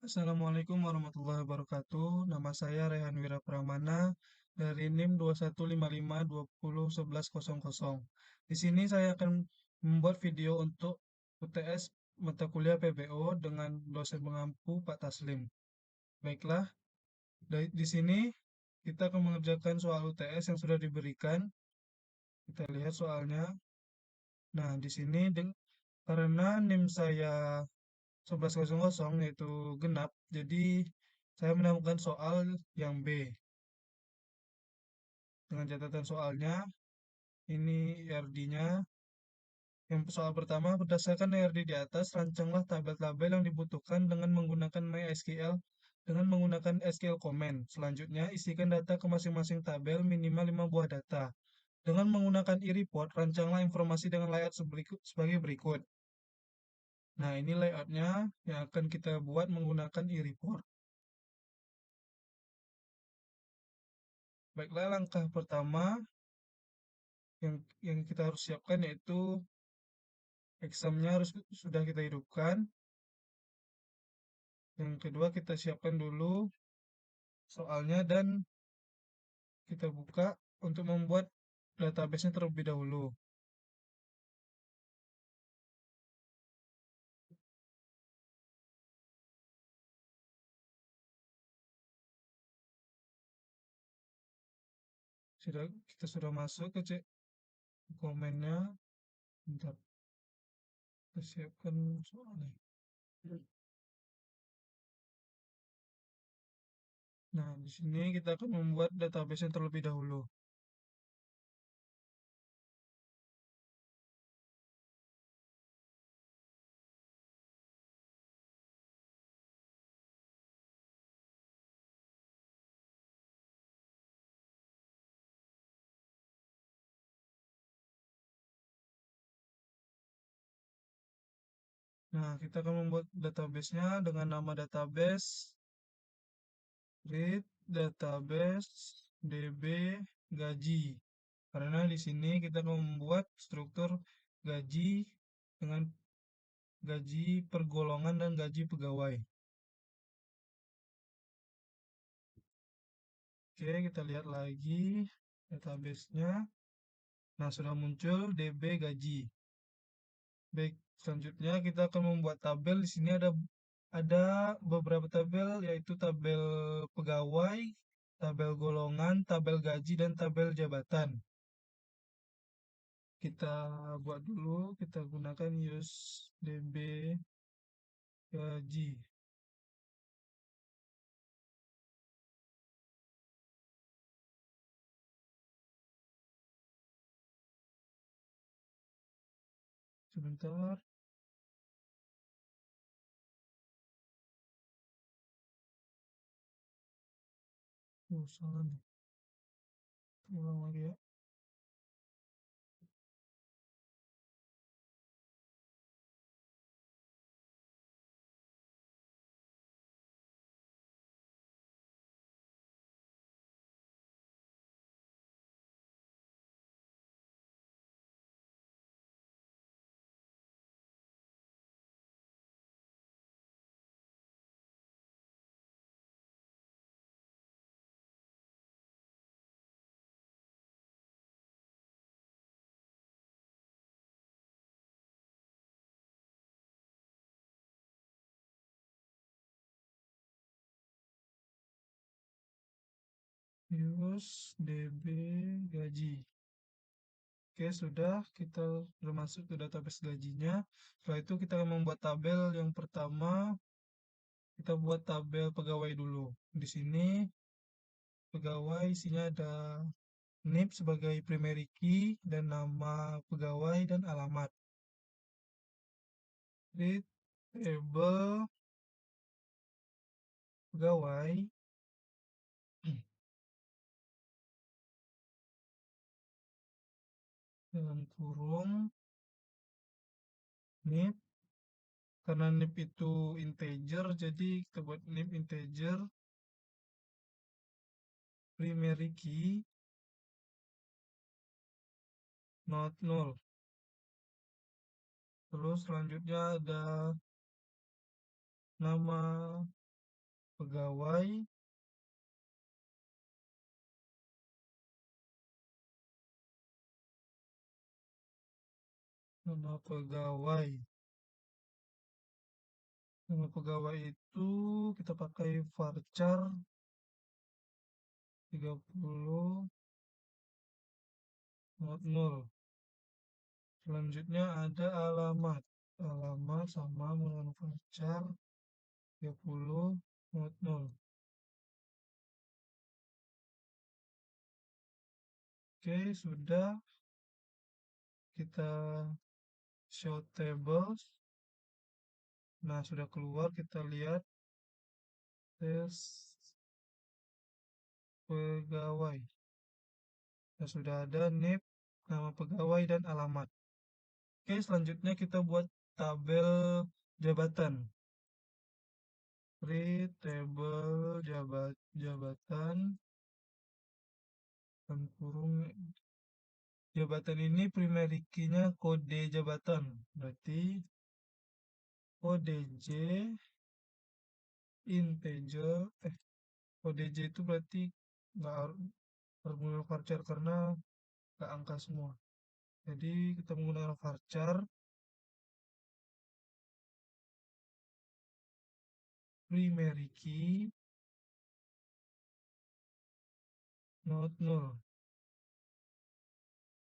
Assalamualaikum warahmatullahi wabarakatuh. Nama saya Rehan Wirapramana dari NIM 2155201100. Di sini saya akan membuat video untuk UTS mata kuliah PBO dengan dosen pengampu Pak Taslim. Baiklah, di sini kita akan mengerjakan soal UTS yang sudah diberikan. Kita lihat soalnya. Nah, di sini karena NIM saya 1100 yaitu genap, jadi saya menemukan soal yang B dengan catatan soalnya. Ini IRD-nya. Yang soal pertama, berdasarkan IRD di atas, rancanglah tabel-tabel yang dibutuhkan dengan menggunakan MySQL dengan menggunakan SQL Comment. Selanjutnya, isikan data ke masing-masing tabel minimal 5 buah data. Dengan menggunakan e-report, rancanglah informasi dengan layout sebagai berikut. Nah, ini layoutnya yang akan kita buat menggunakan e-report. Baiklah, langkah pertama yang kita harus siapkan yaitu examnya harus sudah kita hidupkan. Yang kedua, kita siapkan dulu soalnya dan kita buka untuk membuat database-nya terlebih dahulu. Kita sudah masuk ke cek komennya. Bentar, kita siapkan soalnya. Nah, di sini kita akan membuat database yang terlebih dahulu. Nah, kita akan membuat database-nya dengan nama database read database db gaji. Karena di sini kita akan membuat struktur gaji dengan gaji per golongan dan gaji pegawai. Oke, kita lihat lagi database-nya. Nah, sudah muncul DB gaji. Baik, selanjutnya kita akan membuat tabel. Di sini ada beberapa tabel, yaitu tabel pegawai, tabel golongan, tabel gaji, dan tabel jabatan. Kita buat dulu, kita gunakan use DB gaji. Sebentar. Oh, salah nih. Ulang lagi ya. Use DB gaji. Oke, kita sudah masuk ke database gajinya. Setelah itu kita akan membuat tabel yang pertama. Kita buat tabel pegawai dulu. Di sini pegawai isinya ada NIP sebagai primary key dan nama pegawai dan alamat. Read table pegawai dalam kurung NIP. Karena NIP itu integer, jadi kita buat NIP integer primary key not null. Terus selanjutnya ada nama pegawai, nama pegawai. Nama pegawai itu kita pakai varchar 30 Selanjutnya ada alamat. Alamat sama menggunakan varchar 30 Oke, sudah kita show tables. Nah, sudah keluar, kita lihat tes pegawai. Nah, sudah ada NIP, nama pegawai, dan alamat. Oke, selanjutnya kita buat tabel jabatan. Create table jabatan, dan kurung. Jabatan ini primary key-nya kode jabatan. Berarti kode J integer, kode J itu berarti nggak harus menggunakan varchar karena nggak angka semua. Jadi kita menggunakan varchar primary key not null.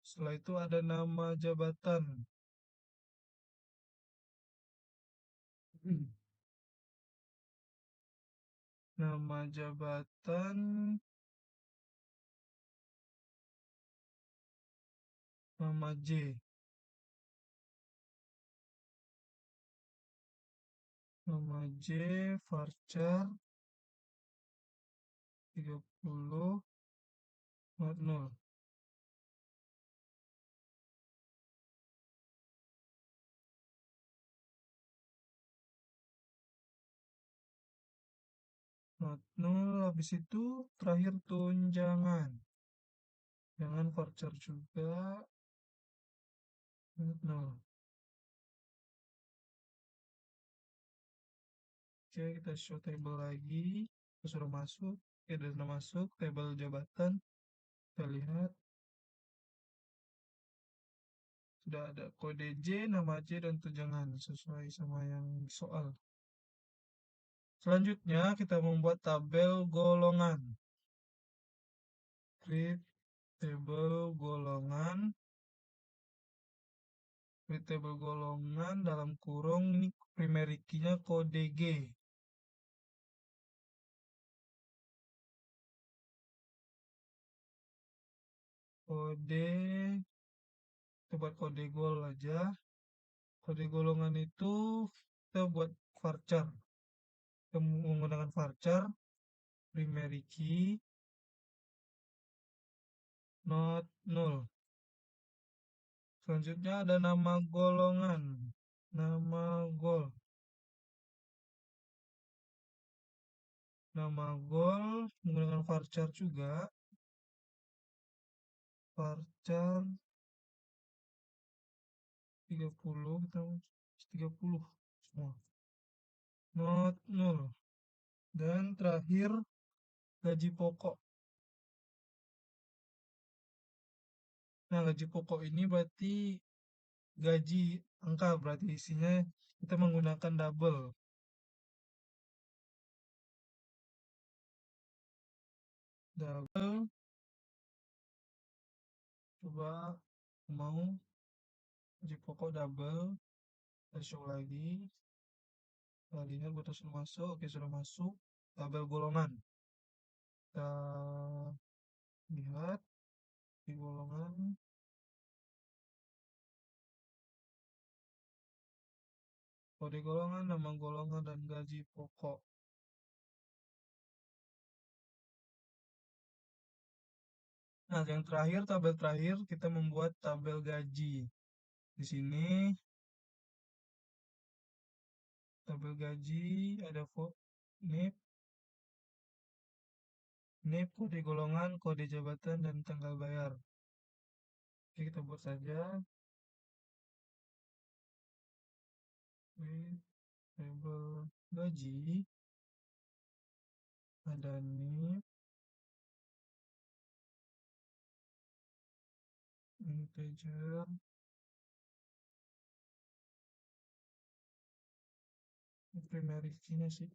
Setelah itu ada nama jabatan. Nama jabatan, nama J. Nama J varchar 30 not null. Not null, habis itu terakhir tunjangan. Jangan varchar juga not null. Oke, kita show table lagi. Kita sudah masuk. Oke, sudah masuk table jabatan. Kita lihat sudah ada kode J, nama J, dan tunjangan sesuai sama yang soal. Selanjutnya kita membuat tabel golongan. Create table golongan. Create table golongan dalam kurung ini primary key-nya kode G. Kode, kita buat kode gol aja. Kode golongan itu kita buat varchar. Kita menggunakan varchar primary key not null. Selanjutnya ada nama golongan. Nama gol. Nama gol menggunakan varchar juga. Varchar 30, kita 30 semua. Not null. Dan terakhir gaji pokok. Nah, gaji pokok ini berarti gaji angka, berarti isinya kita menggunakan double. Double. Coba mau gaji pokok double. Kita show lagi. Kita lihat sudah masuk. Oke, sudah masuk. Tabel golongan. Kita lihat di golongan. Kode golongan, nama golongan, dan gaji pokok. Nah, yang terakhir, tabel terakhir, kita membuat tabel gaji. Di sini, tabel gaji, ada NIP, NIP, kode golongan, kode jabatan, dan tanggal bayar. Oke, kita buat saja. Oke, tabel gaji. ada NIP, integer, primary key-nya sih.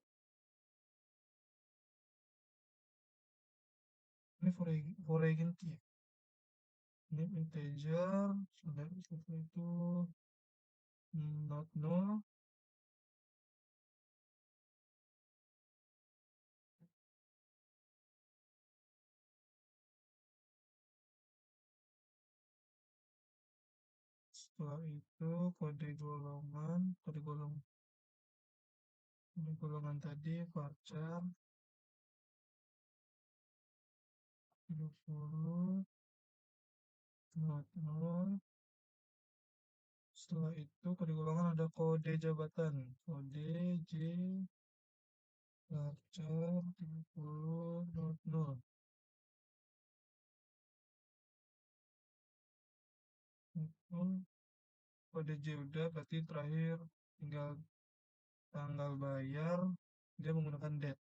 Ini foreign key ya. NIP integer, sudah setelah itu not null, setelah itu kode golongan tadi varchar 30 not null. Setelah itu kode golongan ada kode jabatan, kode J varchar 30 not null. Kode J udah, berarti terakhir tinggal tanggal bayar, dia menggunakan date,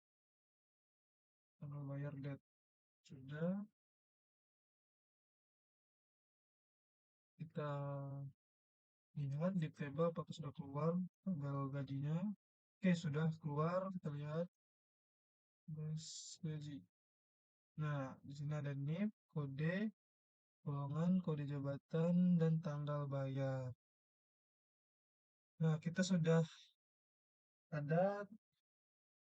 tanggal bayar date sudah. Kita lihat di table apakah sudah keluar tanggal gajinya. Oke, sudah keluar, kita lihat gaji. Nah, di sini ada NIP, kode golongan, kode jabatan, dan tanggal bayar. Nah, kita sudah ada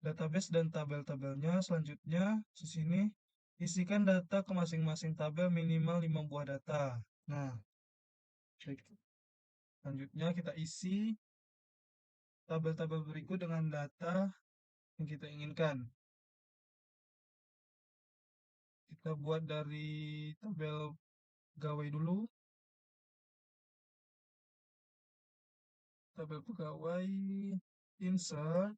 database dan tabel-tabelnya. Selanjutnya, di sini isikan data ke masing-masing tabel minimal 5 buah data. Nah, selanjutnya kita isi tabel-tabel berikut dengan data yang kita inginkan. Kita buat dari tabel pegawai dulu. Tabel pegawai, insert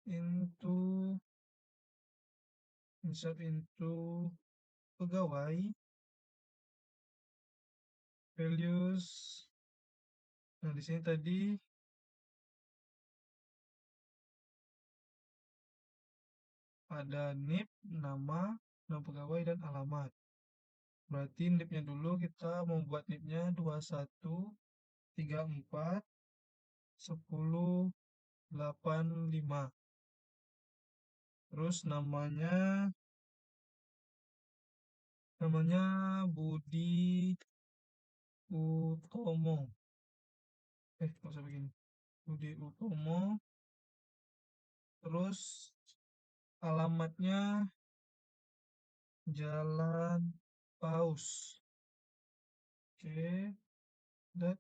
into pegawai, values. Nah, di sini tadi ada NIP, nama pegawai, dan alamat. Berarti NIP-nya dulu kita membuat NIP-nya 2134 10 85. Terus namanya Budi Utomo. Nggak usah begini. Budi Utomo. Terus alamatnya Jalan Paus. Oke, dan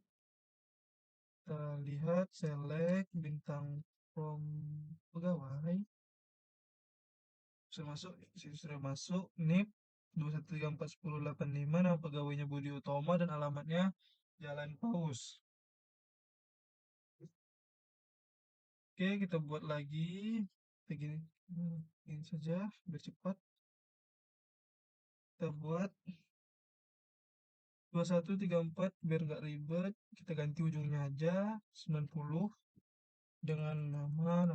kita lihat select bintang from pegawai. Sudah masuk NIP 21341085, nama pegawainya Budi Utomo dan alamatnya Jalan Paus. Oke, kita buat lagi begini saja biar cepat. Kita buat 2134 biar nggak ribet, kita ganti ujungnya aja 90 dengan nama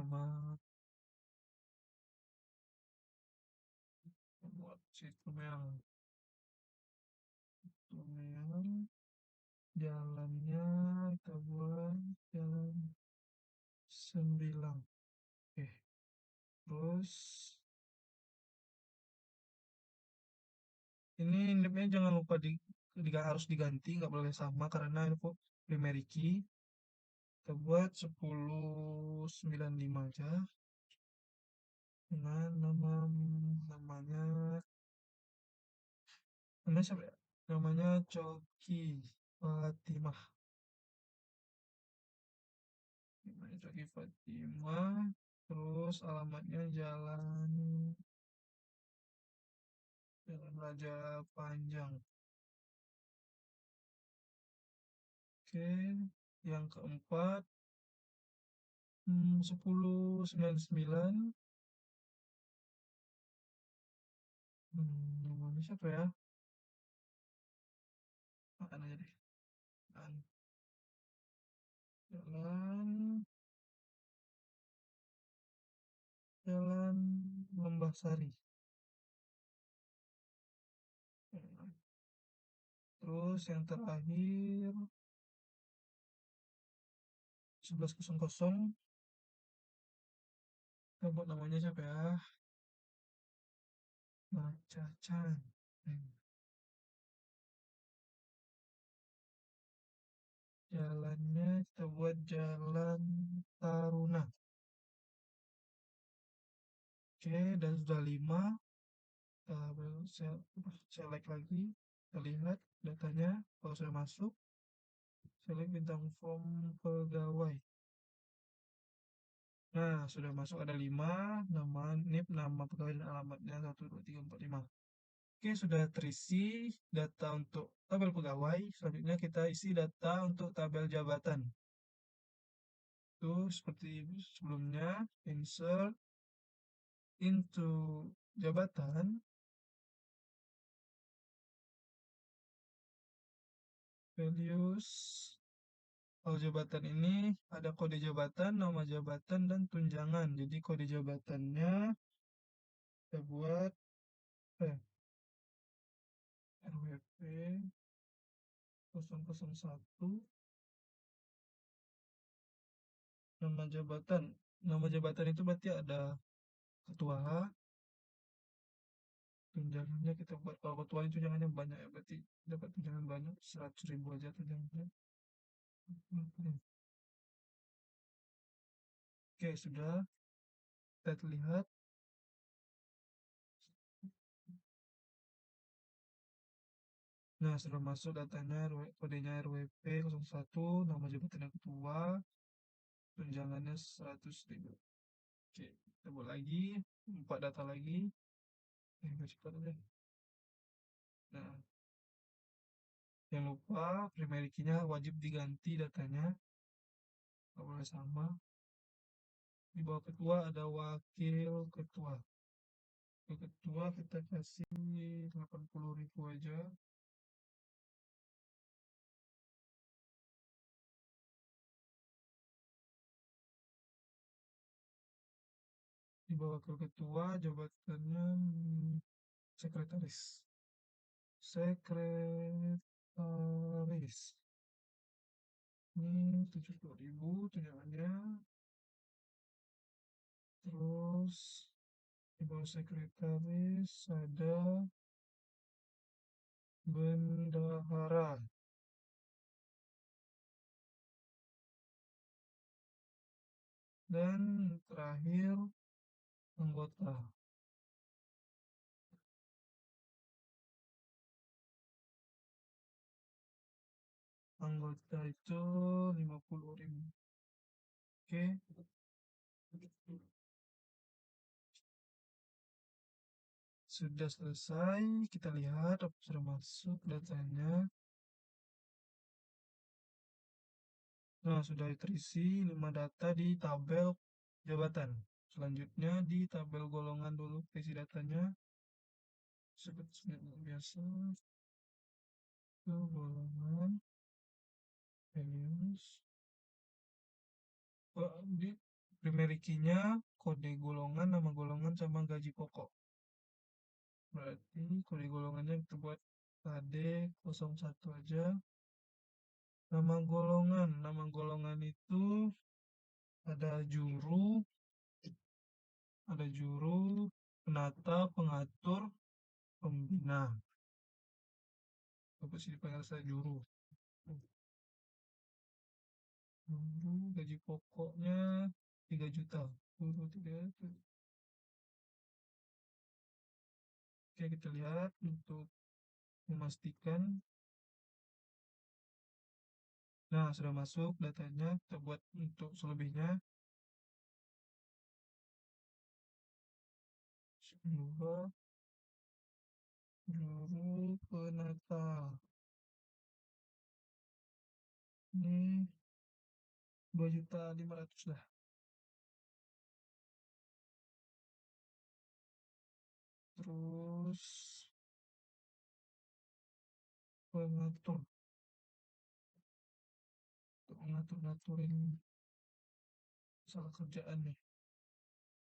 buat sistem yang jalannya kita buat jalan 9. Oke, terus ini NIP-nya jangan lupa harus diganti, nggak boleh sama karena ini kok primary key. Kita buat 1095 aja dengan namanya siapa ya? Namanya Coki Fatimah. Coki Fatimah. Terus alamatnya Jalan Raja Panjang. Oke, yang keempat 1099. Namanya siapa ya? Makan aja deh. Jalan Lembahsari. Nah, terus yang terakhir 11.00 kita buat namanya siapa ya? Macacan. Jalannya kita buat jalan Taruna. Oke, dan sudah 5. Saya like lagi. Kita lihat datanya. Kalau sudah masuk, select bintang form pegawai. Nah, sudah masuk ada 5, nama NIP, nama pegawai dan alamatnya 1, 2, 3, 4, 5. Oke, sudah terisi data untuk tabel pegawai. Selanjutnya kita isi data untuk tabel jabatan. Itu seperti sebelumnya, insert into jabatan, values. Kalau jabatan ini ada kode jabatan, nama jabatan, dan tunjangan. Jadi kode jabatannya kita buat RWP 001. Nama jabatan itu berarti ada ketua. Tunjangannya kita buat, kalau ketua itu tunjangannya banyak ya, berarti dapat tunjangan banyak, 100.000 aja tunjangannya. Oke, sudah kita lihat. Nah, sudah masuk datanya, kodenya RWP 01, nama jabatannya ketua, tunjangannya 100.000. Oke, kita buat lagi, 4 data lagi. Cepat aja. Nah, jangan lupa primary key-nya wajib diganti datanya, nggak boleh sama. Di bawah ketua ada wakil ketua. Wakil ketua kita kasih 80.000 aja. Di bawah wakil ketua jabatannya sekretaris. Ini 70.000 tunjangannya. Terus di bawah sekretaris ada bendahara. Dan terakhir anggota. Anggota itu 50.000. Oke. Sudah selesai, kita lihat apa sudah masuk datanya. Nah, sudah terisi 5 data di tabel jabatan. Selanjutnya di tabel golongan dulu isi datanya. Seperti biasa. Ke golongan values. Di primary key-nya kode golongan, nama golongan sama gaji pokok. Berarti kode golongannya kita buat KD 01 aja. Nama golongan itu ada juru, penata, pengatur, pembina. Apa sih dipanggil saya juru? Juru, gaji pokoknya 3 juta. Juru 3 juta. Oke, kita lihat untuk memastikan. Nah, sudah masuk datanya. Kita buat untuk selebihnya. Juru penata. Ini 2.500.000 lah. Terus pengatur. Untuk ngatur-ngaturin masalah kerjaan nih.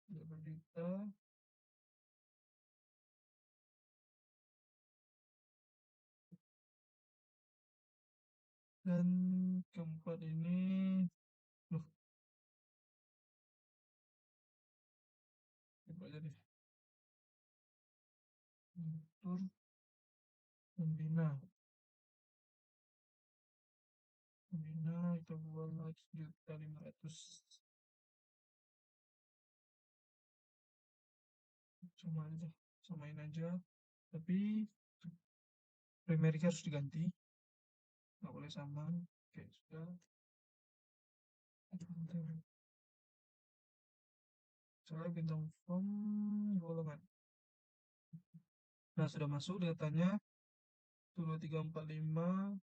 2 juta. Dan keempat ini, loh, coba aja deh. Tur pembina, pembina kita buat 1.500.000, sama aja, samain aja. Tapi primary harus diganti, nggak boleh sama. Oke, sudah. Saya bintang form golongan. Nah, sudah masuk datanya 2345.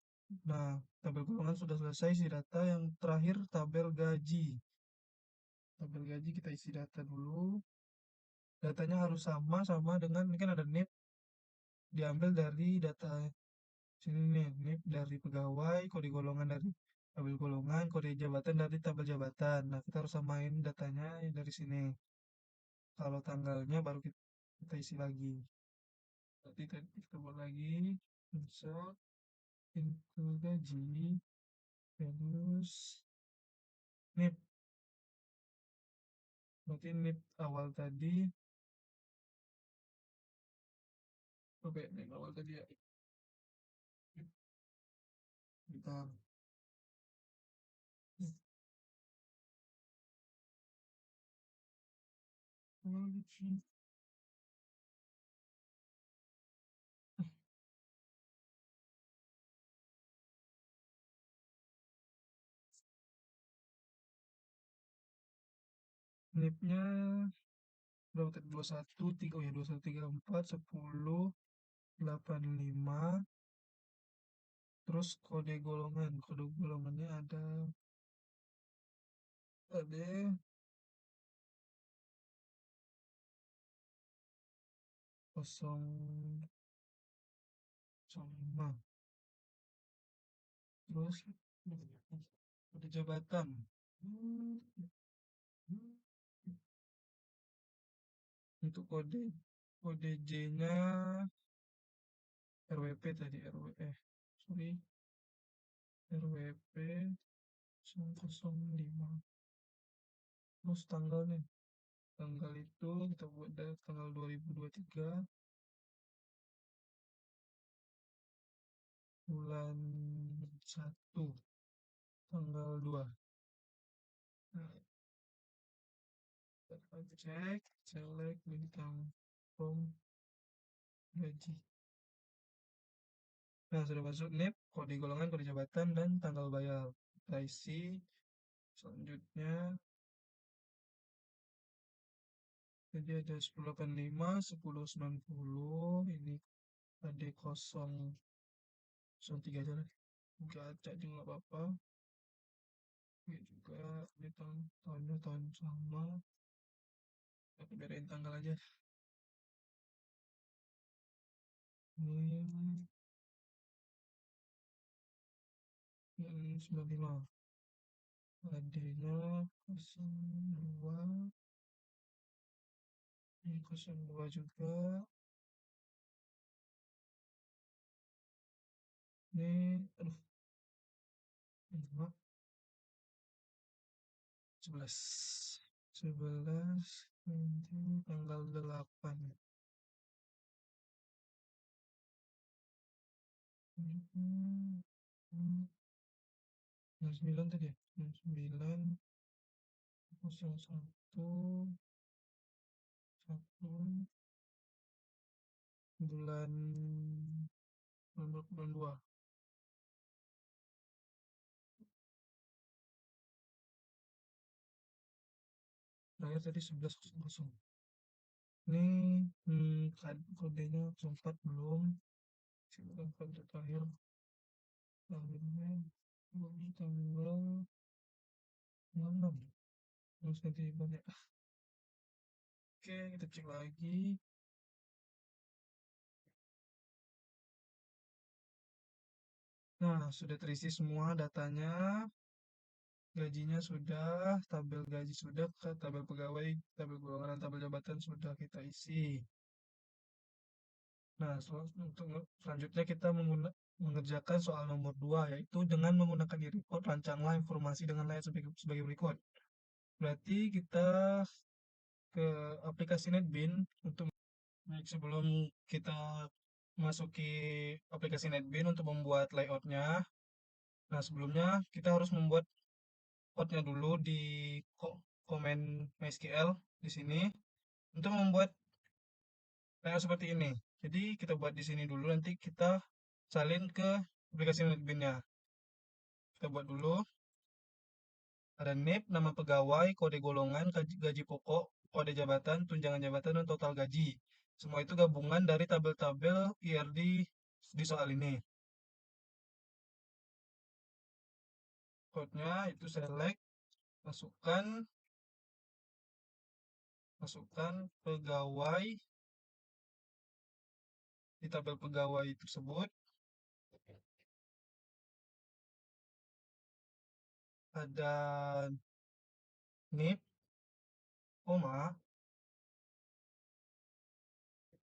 Nah, tabel golongan sudah selesai, isi data. Yang terakhir tabel gaji. Tabel gaji kita isi data dulu. Datanya harus sama dengan, ini kan ada NIP, diambil dari data sini nih, NIP dari pegawai, kode golongan dari tabel golongan, kode jabatan dari tabel jabatan. Nah, kita harus samain datanya dari sini. Kalau tanggalnya baru kita isi lagi. Berarti kita buat lagi insert info gaji, terus NIP. Berarti NIP awal tadi, oke, NIP awal tadi ya. Kita NIP-nya berapa tadi? 21, 3, oh ya, 2134 10 85. Terus kode golongannya ada 005. Terus kode jabatan. Untuk kode J-nya RWP tadi, sorry, RWP 005. Terus tanggalnya, tanggal itu kita buat dari tanggal 2023 bulan 1 tanggal 2. Nah, kita cek, select bintang form gaji. Nah, sudah masuk NIP, kode golongan, kode jabatan, dan tanggal bayar. Kita isi. Selanjutnya, jadi ada 1085, 1090, ini ada 003 aja lah. Nggak acak juga nggak apa-apa. Ini juga, ini tahunnya tahun sama. Aku bedain tanggal aja. Ini yang 95. AD-nya 02. Ini 02 juga. Ini, aduh, 11. 11, nanti tanggal 8. 9 tadi ya? 9, 01, 1, bulan 2. Terakhir tadi 11.00. Ini kodenya 04 belum. 04 itu terakhir. Lahirnya tanggal 6. Terus nanti banyak. Oke, kita cek lagi. Nah, sudah terisi semua datanya. Gajinya sudah, tabel gaji sudah, tabel pegawai, tabel golongan, dan tabel jabatan sudah kita isi. Nah, untuk selanjutnya kita mengerjakan soal nomor 2 yaitu dengan menggunakan e-report rancanglah informasi dengan layar sebagai berikut. Berarti kita ke aplikasi NetBeans untuk sebelum kita masuki aplikasi NetBeans untuk membuat layoutnya. Nah, sebelumnya kita harus membuat outnya dulu di komen MySQL di sini untuk membuat layout seperti ini. Jadi kita buat di sini dulu, nanti kita salin ke aplikasi NetBeans-nya. Kita buat dulu. Ada NIP, nama pegawai, kode golongan, gaji pokok, kode jabatan, tunjangan jabatan, dan total gaji. Semua itu gabungan dari tabel-tabel IRD di soal ini. Code-nya itu select, masukkan, pegawai di tabel pegawai tersebut. Ada NIP, koma,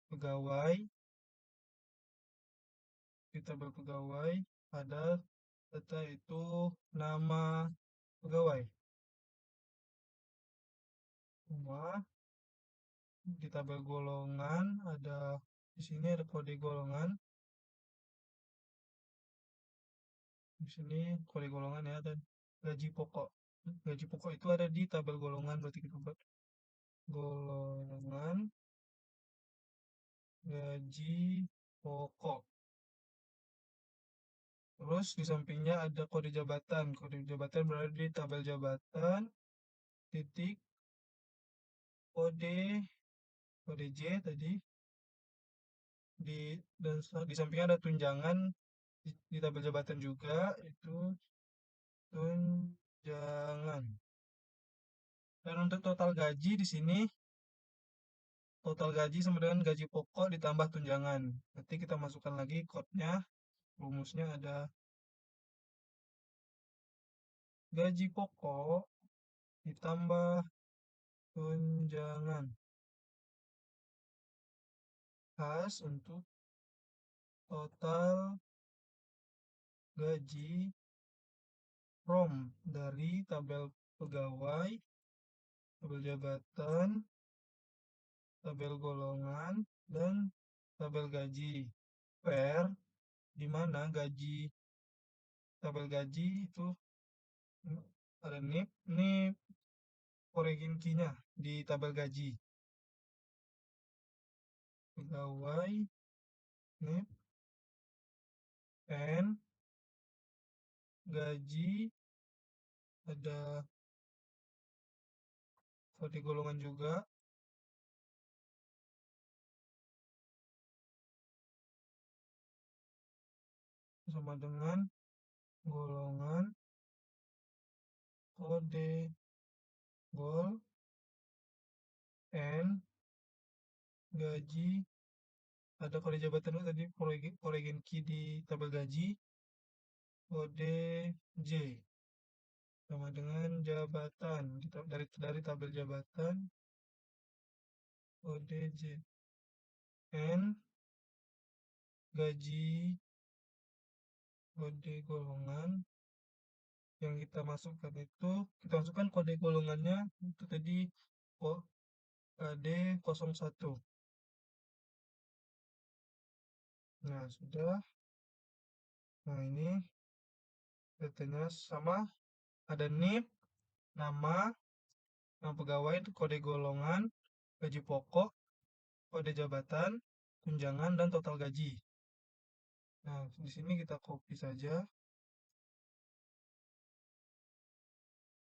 pegawai, di tabel pegawai ada data itu nama pegawai, koma, di tabel golongan ada di sini ada kode golongan, di sini kode golongan ya, dan gaji pokok. Gaji pokok itu ada di tabel golongan, berarti kita buat golongan gaji pokok. Terus di sampingnya ada kode jabatan. Kode jabatan berada di tabel jabatan, titik, kode J tadi. Dan di sampingnya ada tunjangan di tabel jabatan juga, itu tunjangan. Dan untuk total gaji di sini, total gaji sama dengan gaji pokok ditambah tunjangan. Nanti kita masukkan lagi code-nya, rumusnya ada gaji pokok ditambah tunjangan khas untuk total gaji from dari tabel pegawai, tabel jabatan, tabel golongan, dan tabel gaji. Per, di mana gaji, tabel gaji itu ada NIP, ini origin key-nya di tabel gaji. Pegawai, NIP, N, gaji, ada kode golongan juga, sama dengan golongan, kode gol, N, gaji, ada kode jabatan itu tadi, origin key di tabel gaji, kode J, sama dengan jabatan, dari tabel jabatan, kode J, N, gaji, kode golongan, yang kita masukkan itu, kita masukkan kode golongannya itu tadi KD01. Nah, sudah. Nah, ini datanya sama, ada NIP, nama, pegawai, itu kode golongan, gaji pokok, kode jabatan, tunjangan, dan total gaji. Nah, di sini kita copy saja.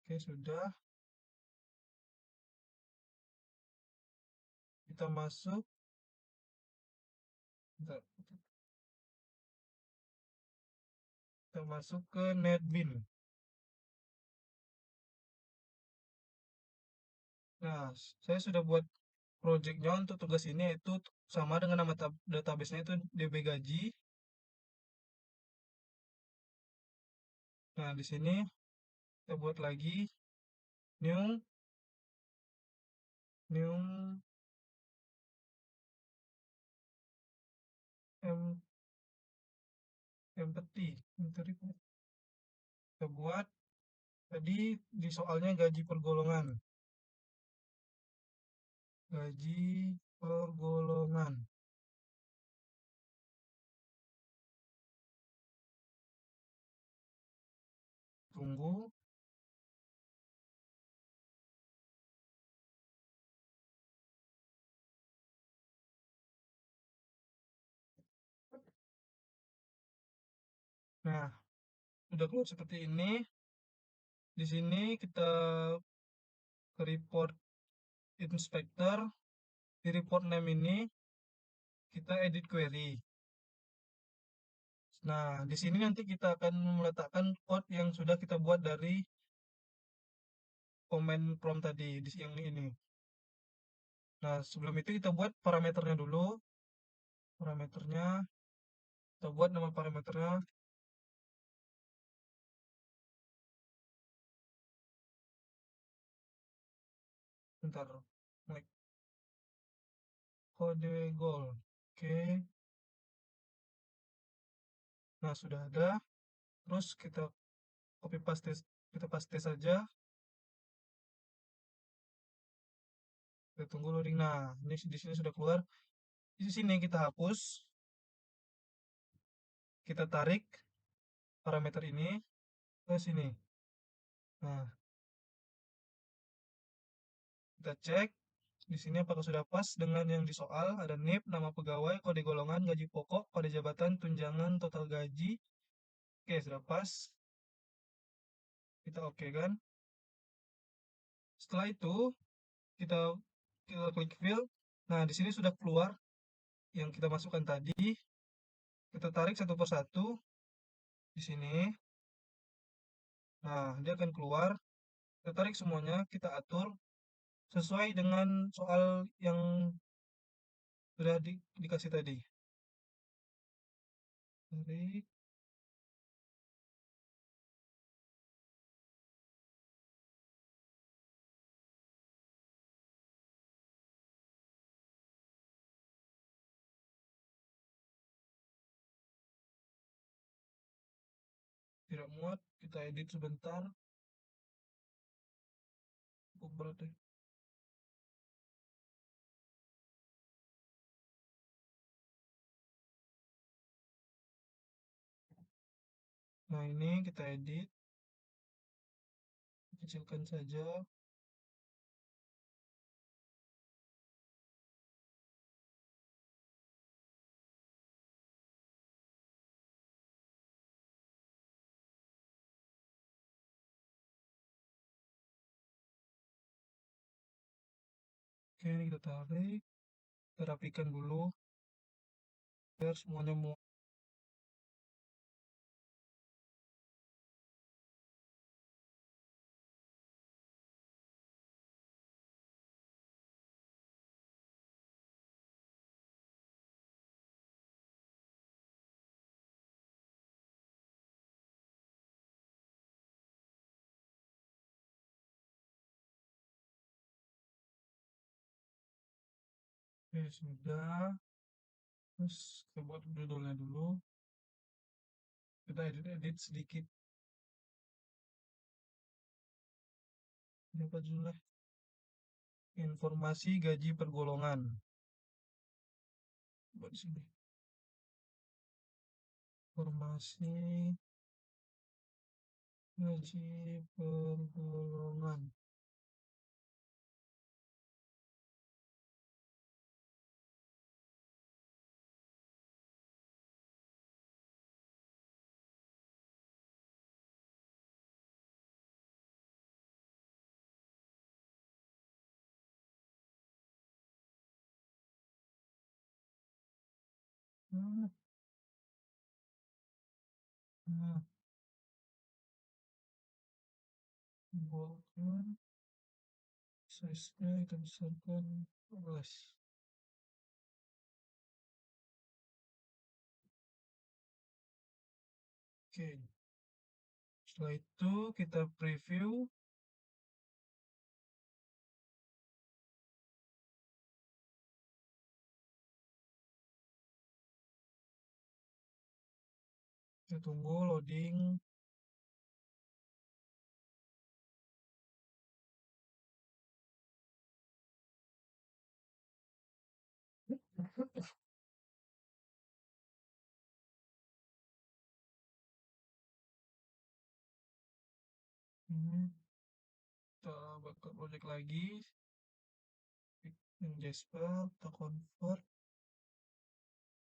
Oke, sudah. Kita masuk. Kita masuk ke NetBeans. Nah, saya sudah buat projectnya untuk tugas ini, yaitu sama dengan nama database-nya itu DB gaji. Nah, di sini kita buat lagi new empathy. Kita buat tadi di soalnya gaji per golongan. Gaji per golongan. Tunggu. Nah, udah keluar seperti ini. Di sini kita ke report inspector. Di report name ini kita edit query. Nah, di sini nanti kita akan meletakkan code yang sudah kita buat dari comment prompt tadi di yang ini. Nah, sebelum itu kita buat parameternya dulu. Parameternya kita buat nama parameternya. Bentar. Like kode goal. Oke. Nah, sudah ada. Terus kita copy paste, kita paste saja. Kita tunggu loading. Nah, ini di sini sudah keluar. Di sini kita hapus. Kita tarik parameter ini ke sini. Nah, kita cek di sini apakah sudah pas dengan yang di soal. Ada NIP, nama pegawai, kode golongan, gaji pokok, kode jabatan, tunjangan, total gaji. Oke, sudah pas. Kita oke kan? Setelah itu kita kita klik fill. Nah, di sini sudah keluar yang kita masukkan tadi. Kita tarik satu persatu di sini. Nah, dia akan keluar. Kita tarik semuanya, kita atur sesuai dengan soal yang sudah dikasih tadi. Tarik. Tidak muat, kita edit sebentar. Cukup berat deh. Nah, ini kita edit. Kecilkan saja. Oke, ini kita tarik. Kita rapikan dulu. Biar semuanya mau. Oke, sudah. Terus kita buat judulnya dulu. Kita edit-edit sedikit. Ini apa judulnya? Informasi gaji per golongan. Buat di sini. Informasi gaji per golongan. Hmm, nah, bolkan. Size-nya kita besarkan 12. Oke. Setelah itu kita preview. Kita tunggu loading. Hmm, kita buka project lagi. Yang Jasper, kita convert.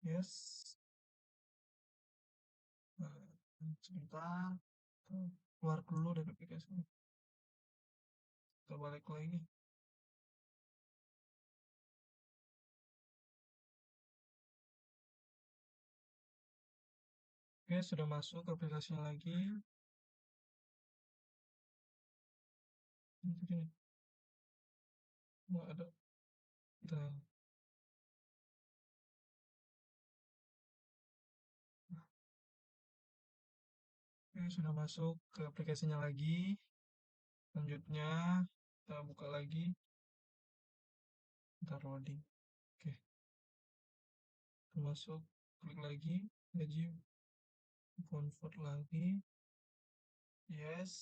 Yes. Nah, sebentar. Kita keluar dulu dari aplikasi. Kita balik lagi. Oke, sudah masuk ke aplikasinya lagi. Ini nggak ada. Kita, oke, sudah masuk ke aplikasinya lagi. Selanjutnya, kita buka lagi. Ntar loading. Oke, kita masuk. Klik lagi. Gaji. Convert lagi. Yes.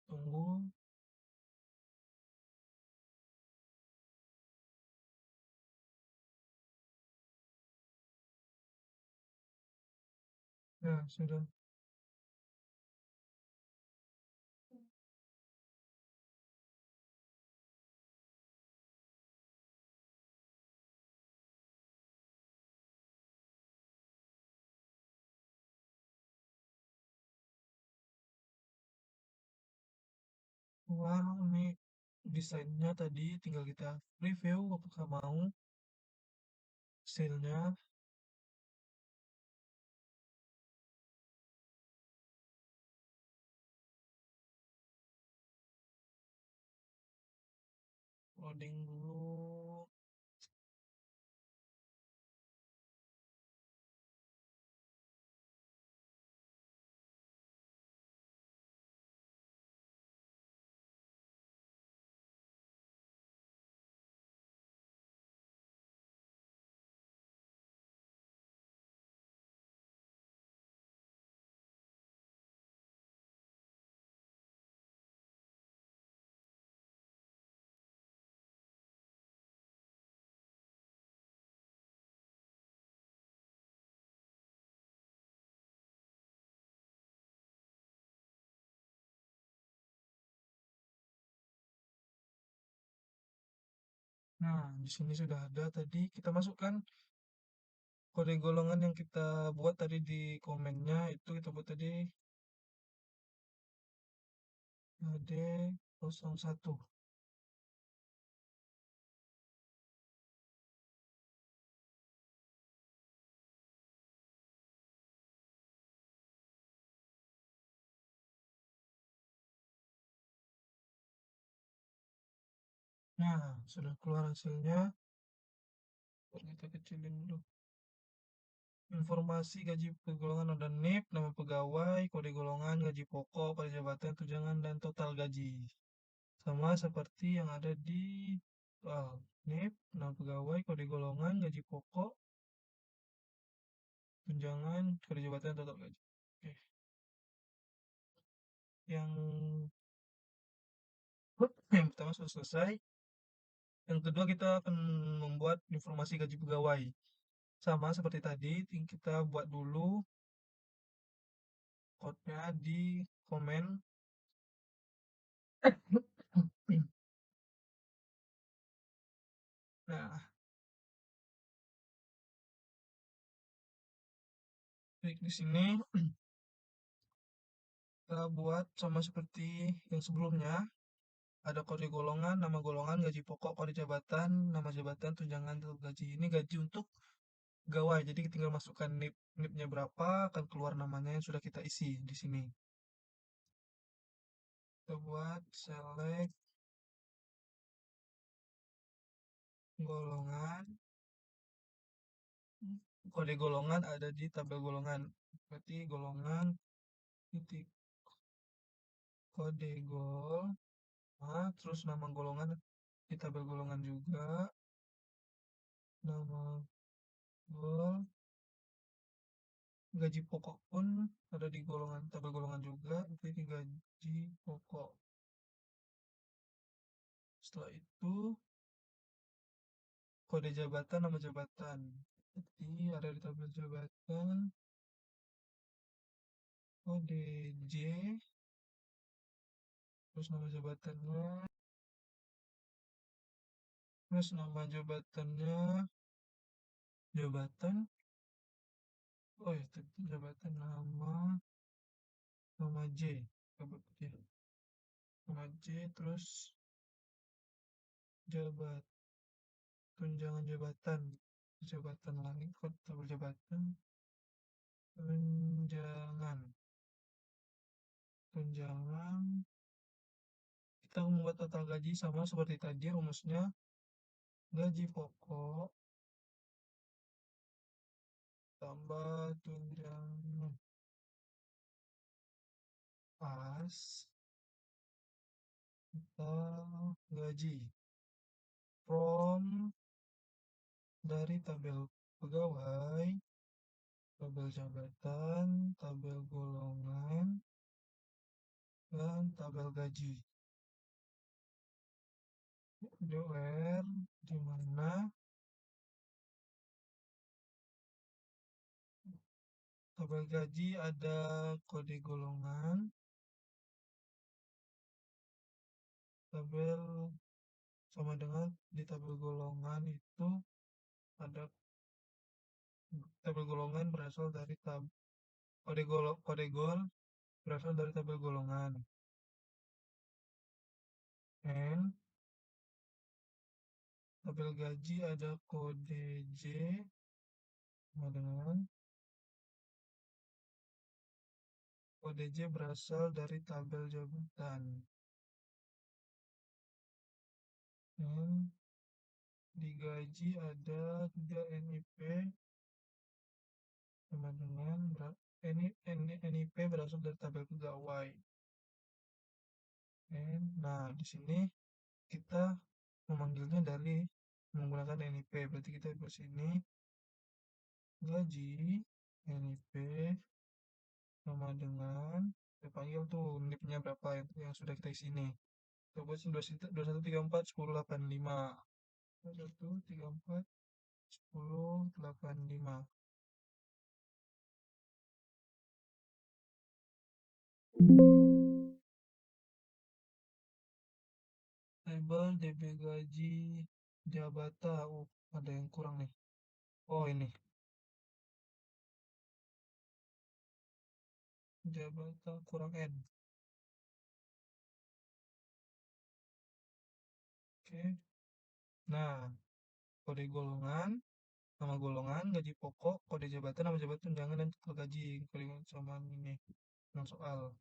Tunggu. Nah, sudah. Keluar nih. Desainnya tadi tinggal kita review apakah mau. Hasilnya. Loading dulu. Nah, di sini sudah ada tadi. Kita masukkan kode golongan yang kita buat tadi di komennya. Itu kita buat tadi AD01. Nah, sudah keluar hasilnya. Kita kecilin dulu. Informasi gaji golongan ada NIP, nama pegawai, kode golongan, gaji pokok, kode jabatan, tunjangan, dan total gaji. Sama seperti yang ada di NIP, nama pegawai, kode golongan, gaji pokok, tunjangan, kode jabatan, total gaji. Oke. Yang yang pertama sudah selesai. Yang kedua kita akan membuat informasi gaji pegawai. Sama seperti tadi, kita buat dulu code-nya di komen. Nah, klik di sini. Kita buat sama seperti yang sebelumnya. Ada kode golongan, nama golongan, gaji pokok, kode jabatan, nama jabatan, tunjangan, total gaji. Ini gaji untuk pegawai. Jadi tinggal masukkan NIP-nya berapa, akan keluar namanya yang sudah kita isi di sini. Kita buat select golongan. Kode golongan ada di tabel golongan. Berarti golongan titik kode gol. Nah, terus nama golongan di tabel golongan juga. Nama gol. gaji pokok pun ada di golongan tabel golongan juga, jadi gaji pokok. Setelah itu kode jabatan, nama jabatan. Jadi ada di tabel jabatan kode J, terus nama jabatannya, terus nama jabatannya jabatan, oh ya jabatan nama J, ya, nama J, terus jabat tunjangan jabatan, jabatan lagi kode tabel jabatan, tunjangan tunjangan kita membuat total gaji sama seperti tadi, rumusnya gaji pokok tambah tunjangan pas atau gaji from dari tabel pegawai, tabel jabatan, tabel golongan, dan tabel gaji. Where di mana tabel gaji ada kode golongan, tabel sama dengan di tabel golongan itu ada tabel golongan berasal dari kode gol berasal dari tabel golongan. And tabel gaji ada kode J sama dengan kode J berasal dari tabel jabatan. Dan di gaji ada juga NIP sama dengan NIP berasal dari tabel pegawai. Nah, di sini kita memanggilnya dari menggunakan NIP, berarti kita buat sini gaji NIP sama dengan kita panggil tuh NIP-nya berapa yang sudah kita isi nih. Kita buat 2134 1085 2134 1085. Label DB gaji jabatan. Ada yang kurang nih. Oh, ini. Jabatan kurang N. Oke. Nah, kode golongan, nama golongan, gaji pokok, kode jabatan, nama jabatan, tunjangan, dan total gaji. Kode sama ini. Yang soal.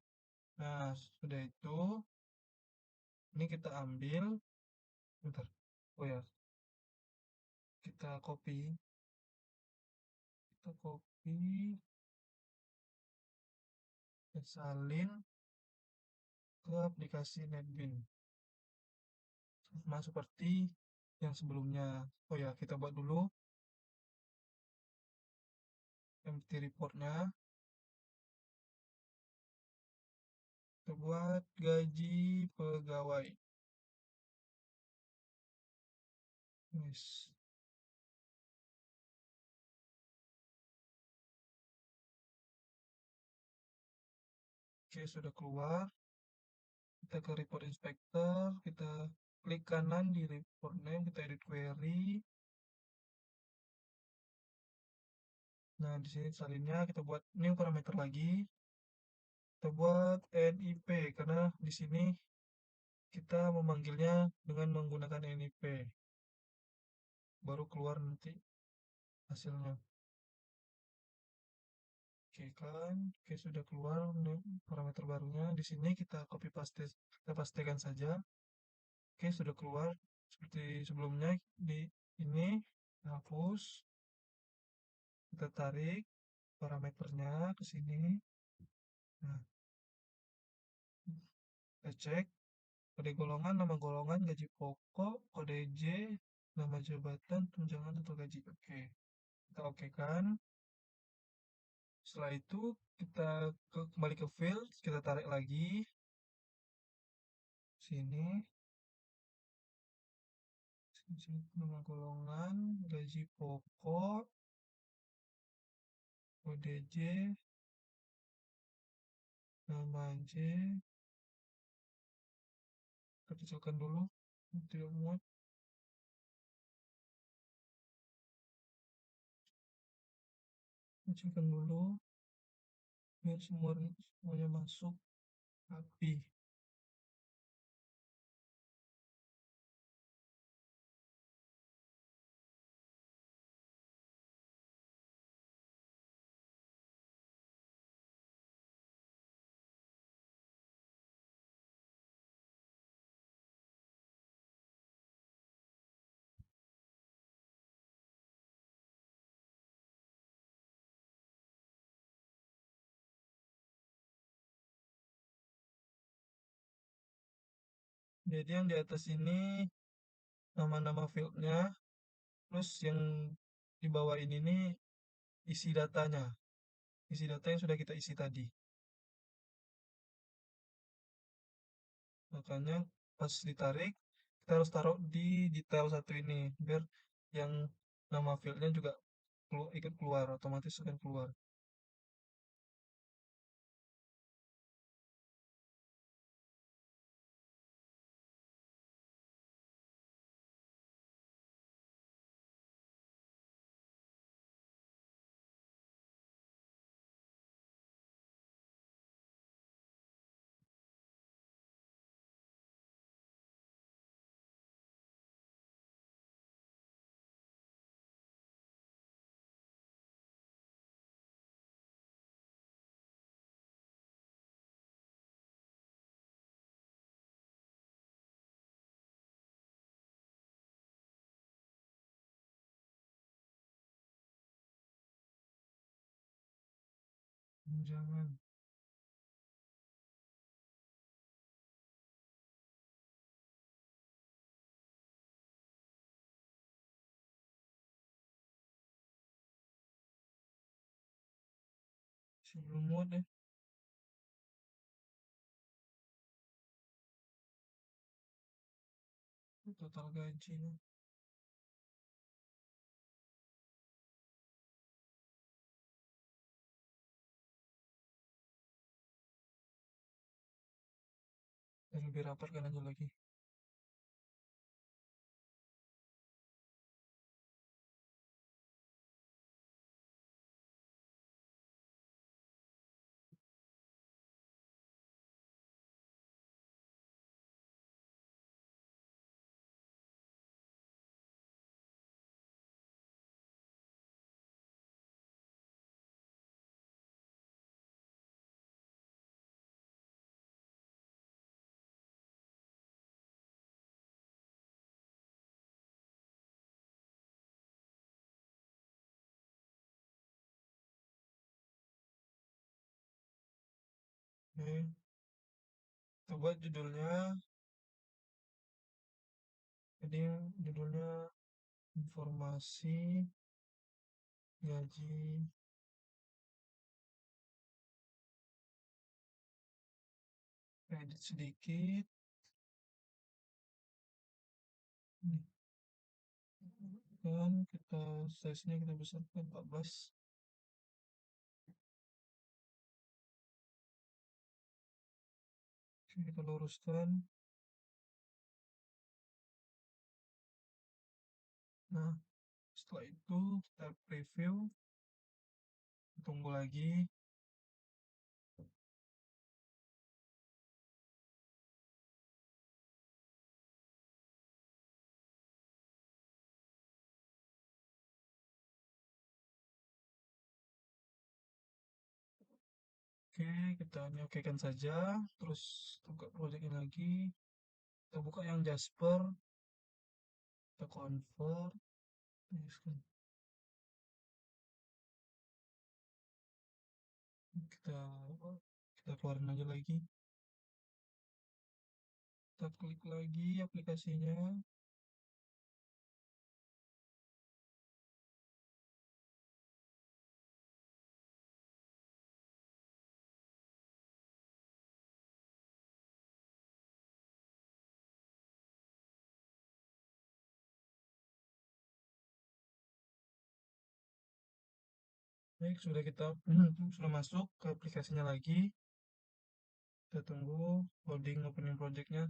Nah, sudah itu. Ini kita ambil. Bentar. Oh ya. Kita copy. Kita salin ke aplikasi NetBeans. Sama seperti yang sebelumnya. Oh ya, kita buat dulu empty reportnya. Kita buat gaji pegawai. Yes. Oke, sudah keluar. Kita ke report inspector, kita klik kanan di report name, kita edit query. Nah, di sini salinnya kita buat new parameter lagi. Kita buat NIP karena di sini kita memanggilnya dengan menggunakan NIP. Baru keluar nanti hasilnya. Oke kan, oke sudah keluar parameter barunya. Di sini kita copy paste, kita pastekan saja. Oke, sudah keluar seperti sebelumnya. Di ini hapus, kita tarik parameternya ke sini. Nah, kita cek kode golongan, nama golongan, gaji pokok, kode J, nama jabatan, tunjangan atau gaji. Oke, kita oke kan. Setelah itu kita kembali ke file, kita tarik lagi sini, nama golongan, gaji pokok, ODJ, nama J, kita kecilkan dulu, tidak muat, kecilkan dulu, biar semuanya masuk rapi. Jadi yang di atas ini nama-nama fieldnya, terus yang di bawah ini nih isi datanya, isi data yang sudah kita isi tadi. Makanya pas ditarik, kita harus taruh di detail satu ini, biar yang nama fieldnya juga ikut keluar, otomatis akan keluar. Jangan, sebelum muat ya, total gaji nih. Dan lebih rapat kan aja lagi. Oke, kita buat judulnya, jadi judulnya informasi gaji edit sedikit. Nih, kan kita size-nya kita besarkan 14. Oke, kita luruskan. Nah, setelah itu kita preview, tunggu lagi. Oke, kita ini okekan saja. Terus buka project ini lagi. Kita buka yang Jasper, kita convert. Kita kita keluarin aja lagi. Kita klik lagi aplikasinya. Baik, sudah kita sudah masuk ke aplikasinya lagi. Kita tunggu loading opening projectnya.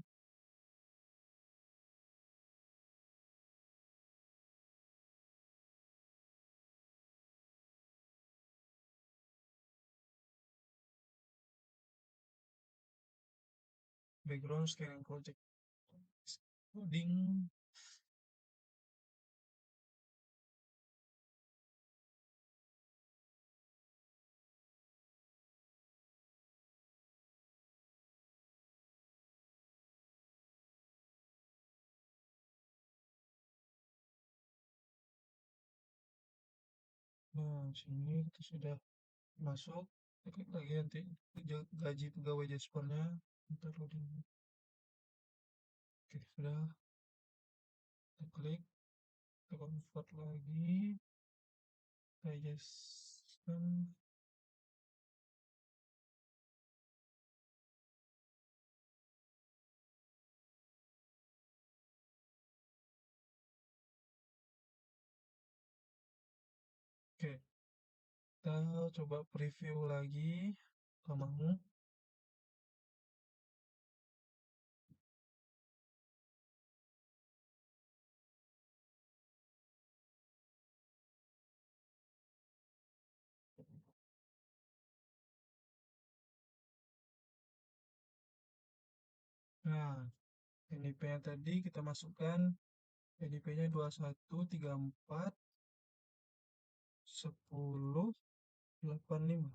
Background scaling project loading. Nah, sini kita sudah masuk. Kita klik lagi nanti gaji pegawai Jaspernya. Ntar loading. Oke, sudah. Kita klik, kita convert lagi. Kita adjustkan. Oke, kita coba preview lagi. Kamu. Nah, NIP-nya tadi kita masukkan. NIP-nya 2134 1085.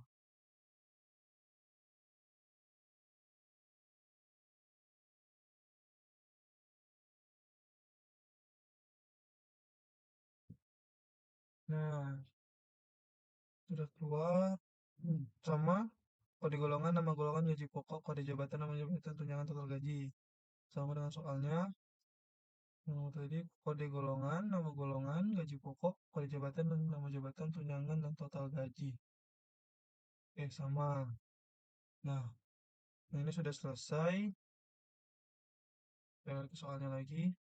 Nah, sudah keluar. Sama kode golongan, nama golongan, gaji pokok, kode jabatan, nama jabatan, tunjangan total gaji. Sama dengan soalnya. Tadi kode golongan, gaji pokok, kode jabatan, dan nama jabatan, tunjangan, dan total gaji. Oke, sama. Nah, ini sudah selesai. Kita balik ke soalnya lagi.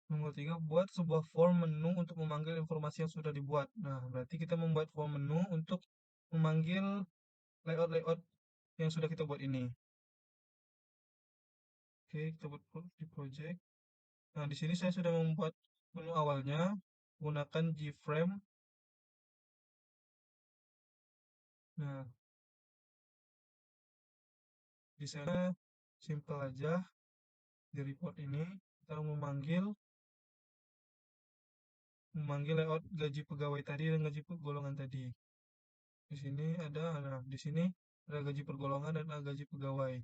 Nomor 3, buat sebuah form menu untuk memanggil informasi yang sudah dibuat. Nah, berarti kita membuat form menu untuk memanggil layout-layout yang sudah kita buat ini. Oke, kita buat di project. Nah, di sini saya sudah membuat menu awalnya menggunakan Gframe. Nah, di sana simple aja. Di report ini kita memanggil layout gaji pegawai tadi dan gaji golongan tadi. Di sini nah, di sini ada gaji per golongan dan ada gaji pegawai.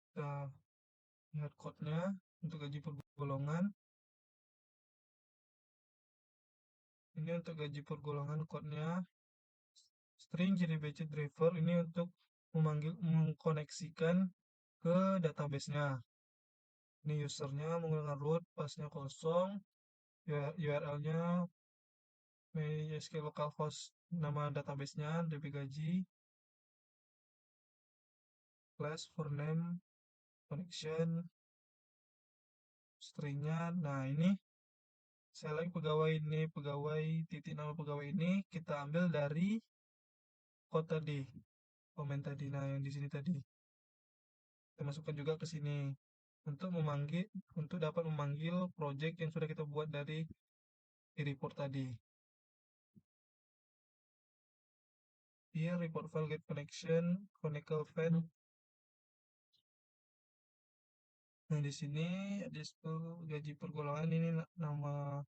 Kita lihat code-nya untuk gaji per golongan. Ini untuk gaji per golongan code-nya string JDBC driver ini untuk mengkoneksikan ke database-nya. Ini usernya menggunakan root, pasnya kosong, URL-nya MySQL localhost, nama database-nya db gaji, class for name, connection, stringnya. Nah, ini select pegawai ini, pegawai titik nama pegawai ini kita ambil dari code tadi, komen tadi. Nah, yang di sini tadi kita masukkan juga ke sini untuk dapat memanggil project yang sudah kita buat dari di report tadi. Here report file get connection, connect file. Nah, di sini gaji per golongan ini nama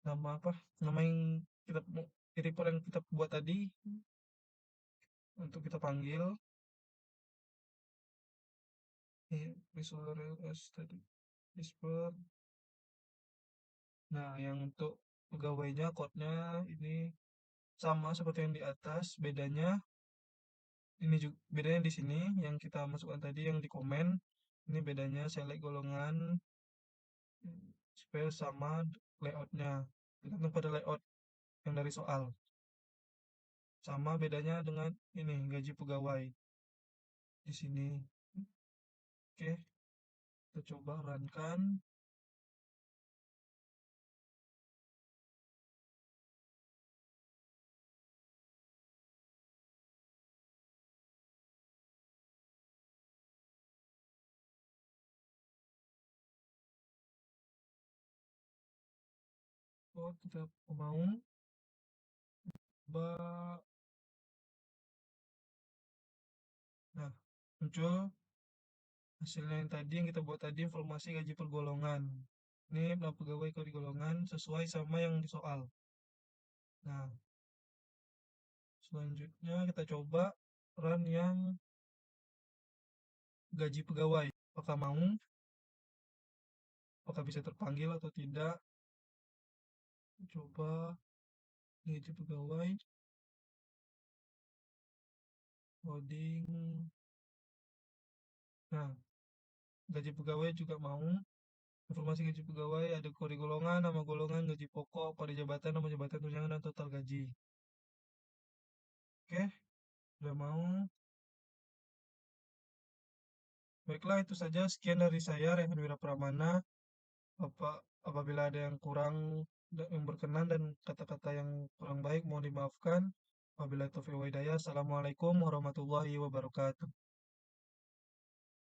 nama apa? Nama yang kita di report yang kita buat tadi untuk kita panggil. Ini visual as tadi disper. Nah, yang untuk pegawainya code-nya ini sama seperti yang di atas, bedanya di sini yang kita masukkan tadi yang di komen. Ini bedanya select golongan supaya sama layoutnya, tergantung pada layout yang dari soal. Sama bedanya dengan ini gaji pegawai di sini. Oke, kita coba runkan. Oh, kita mau coba. Nah, muncul hasilnya yang tadi yang kita buat tadi informasi gaji per golongan. Ini pegawai kalau di golongan sesuai sama yang di soal. Nah, selanjutnya kita coba run yang gaji pegawai. Apakah mau? Apakah bisa terpanggil atau tidak? Coba gaji pegawai, loading. Nah, gaji pegawai juga mau. Informasi gaji pegawai ada kode golongan, nama golongan, gaji pokok, pada jabatan, nama jabatan tunjangan, dan total gaji. Oke, udah mau. Baiklah, itu saja. Sekian dari saya, Rehan Wirapramana. Apabila ada yang kurang, yang berkenan dan kata-kata yang kurang baik, mohon dimaafkan. Wabillahi taufiq wal hidayah. Assalamualaikum warahmatullahi wabarakatuh.